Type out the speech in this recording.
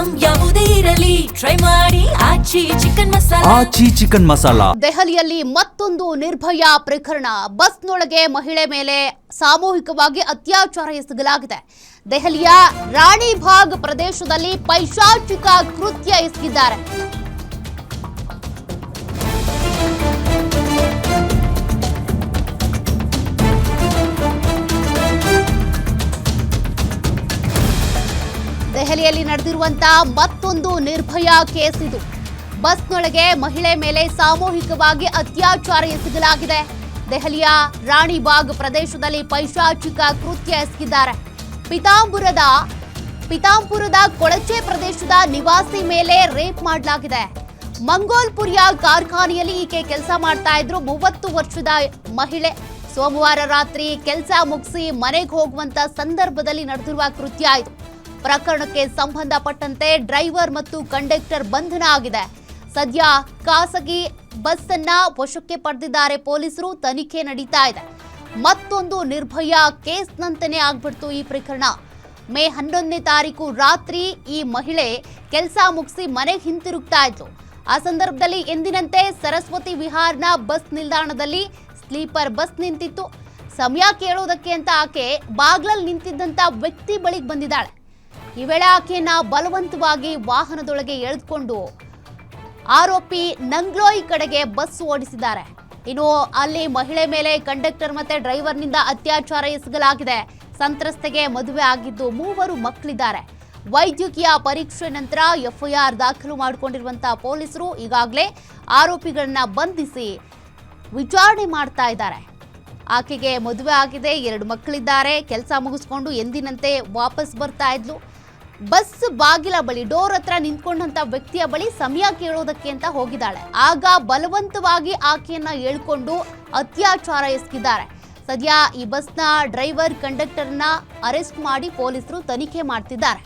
Item ಯಾವುದೇ ಇರಲಿ try ಮಾಡಿ ಆಚಿ ಚಿಕನ್ ಮಸಾಲಾ. ದೆಹಲಿಯಲ್ಲಿ ಮತ್ತೊಂದು ನಿರ್ಭಯ ಪ್ರಕರಣ. ಬಸ್ನೊಳಗೆ ಮಹಿಳೆ ಮೇಲೆ ಸಾಮೂಹಿಕವಾಗಿ ಅತ್ಯಾಚಾರ ಎಸಗಲಾಗಿದೆ. ದೆಹಲಿಯ ರಾಣಿಬಾಗ್ ಪ್ರದೇಶದಲ್ಲಿ ಪೈಶಾಚಿಕ ಕೃತ್ಯ ಎಸಗಿದ್ದಾರೆ. ದೆಹಲಿಯಲ್ಲಿ ನಡೆದಿರುವಂತಹ ಮತ್ತೊಂದು ನಿರ್ಭಯ ಕೇಸ್ ಇದು. ಬಸ್ನೊಳಗೆ ಮಹಿಳೆ ಮೇಲೆ ಸಾಮೂಹಿಕವಾಗಿ ಅತ್ಯಾಚಾರ ಎಸಗಲಾಗಿದೆ. ದೆಹಲಿಯ ರಾಣಿಬಾಗ್ ಪ್ರದೇಶದಲ್ಲಿ ಪೈಶಾಚಿಕ ಕೃತ್ಯ ಎಸಗಿದ್ದಾರೆ. ಪಿತಾಂಪುರದ ಕೊಳಚೆ ಪ್ರದೇಶದ ನಿವಾಸಿ ಮೇಲೆ ರೇಪ್ ಮಾಡಲಾಗಿದೆ. ಮಂಗೋಲ್ಪುರಿಯ ಕಾರ್ಖಾನೆಯಲ್ಲಿ ಈಕೆ ಕೆಲಸ ಮಾಡ್ತಾ ಇದ್ರು. 30 ವರ್ಷದ ಮಹಿಳೆ ಸೋಮವಾರ ರಾತ್ರಿ ಕೆಲಸ ಮುಗಿಸಿ ಮನೆಗೆ ಹೋಗುವಂತ ಸಂದರ್ಭದಲ್ಲಿ ನಡೆದಿರುವ ಕೃತ್ಯ ಇದು. ಪ್ರಕರಣಕ್ಕೆ ಸಂಬಂಧಪಟ್ಟಂತೆ ಡ್ರೈವರ್ ಮತ್ತು ಕಂಡಕ್ಟರ್ ಬಂಧನ ಆಗಿದೆ. ಸದ್ಯ ಖಾಸಗಿ ಬಸ್ ಅನ್ನ ವಶಕ್ಕೆ ಪಡೆದಿದ್ದಾರೆ ಪೊಲೀಸರು. ತನಿಖೆ ನಡೀತಾ ಇದೆ. ಮತ್ತೊಂದು ನಿರ್ಭಯ ಕೇಸ್ನಂತೆಯೇ ಆಗ್ಬಿಡ್ತು ಈ ಪ್ರಕರಣ. ಮೇ 11ನೇ ತಾರೀಕು ರಾತ್ರಿ ಈ ಮಹಿಳೆ ಕೆಲಸ ಮುಗಿಸಿ ಮನೆಗೆ ಹಿಂತಿರುಗ್ತಾ ಇದ್ಲು. ಆ ಸಂದರ್ಭದಲ್ಲಿ ಎಂದಿನಂತೆ ಸರಸ್ವತಿ ವಿಹಾರ್ನ ಬಸ್ ನಿಲ್ದಾಣದಲ್ಲಿ ಸ್ಲೀಪರ್ ಬಸ್ ನಿಂತಿತ್ತು. ಸಮಯ ಕೇಳೋದಕ್ಕೆ ಅಂತ ಆಕೆ ಬಾಗ್ಲಲ್ಲಿ ನಿಂತಿದ್ದಂತ ವ್ಯಕ್ತಿ ಬಳಿಗೆ ಬಂದಿದ್ದಾಳೆ. ಈ ವೇಳೆ ಆಕೆಯನ್ನ ಬಲವಂತವಾಗಿ ವಾಹನದೊಳಗೆ ಎಳೆದುಕೊಂಡು ಆರೋಪಿ ನಂಗ್ಲೋಯ್ ಕಡೆಗೆ ಬಸ್ ಓಡಿಸಿದ್ದಾರೆ. ಇನ್ನು ಅಲ್ಲಿ ಮಹಿಳೆ ಮೇಲೆ ಕಂಡಕ್ಟರ್ ಮತ್ತೆ ಡ್ರೈವರ್ನಿಂದ ಅತ್ಯಾಚಾರ ಎಸಗಲಾಗಿದೆ. ಸಂತ್ರಸ್ತೆಗೆ ಮದುವೆ ಆಗಿದ್ದು 3 ಮಕ್ಕಳಿದ್ದಾರೆ. ವೈದ್ಯಕೀಯ ಪರೀಕ್ಷೆ ನಂತರ ಎಫ್ಐಆರ್ ದಾಖಲು ಮಾಡಿಕೊಂಡಿರುವಂತಹ ಪೊಲೀಸರು ಈಗಾಗಲೇ ಆರೋಪಿಗಳನ್ನ ಬಂಧಿಸಿ ವಿಚಾರಣೆ ಮಾಡ್ತಾ ಇದ್ದಾರೆ. ಆಕೆಗೆ ಮದುವೆ ಆಗಿದೆ, 2 ಮಕ್ಕಳಿದ್ದಾರೆ. ಕೆಲಸ ಮುಗಿಸ್ಕೊಂಡು ಎಂದಿನಂತೆ ವಾಪಸ್ ಬರ್ತಾ ಇದ್ಲು. ಬಸ್ ಬಾಗಿಲ ಬಳಿ ಡೋರ್ ಹತ್ರ ನಿಂತ್ಕೊಂಡಂತ ವ್ಯಕ್ತಿಯ ಬಳಿ ಸಮಯ ಕೇಳೋದಕ್ಕೆ ಅಂತ ಹೋಗಿದ್ದಾಳೆ. ಆಗ ಬಲವಂತವಾಗಿ ಆಕೆಯನ್ನ ಎಳ್ಕೊಂಡು ಅತ್ಯಾಚಾರ ಎಸಗಿದ್ದಾರೆ. ಸದ್ಯ ಈ ಬಸ್ನ ಡ್ರೈವರ್ ಕಂಡಕ್ಟರ್ನ ಅರೆಸ್ಟ್ ಮಾಡಿ ಪೊಲೀಸರು ತನಿಖೆ ಮಾಡ್ತಿದ್ದಾರೆ.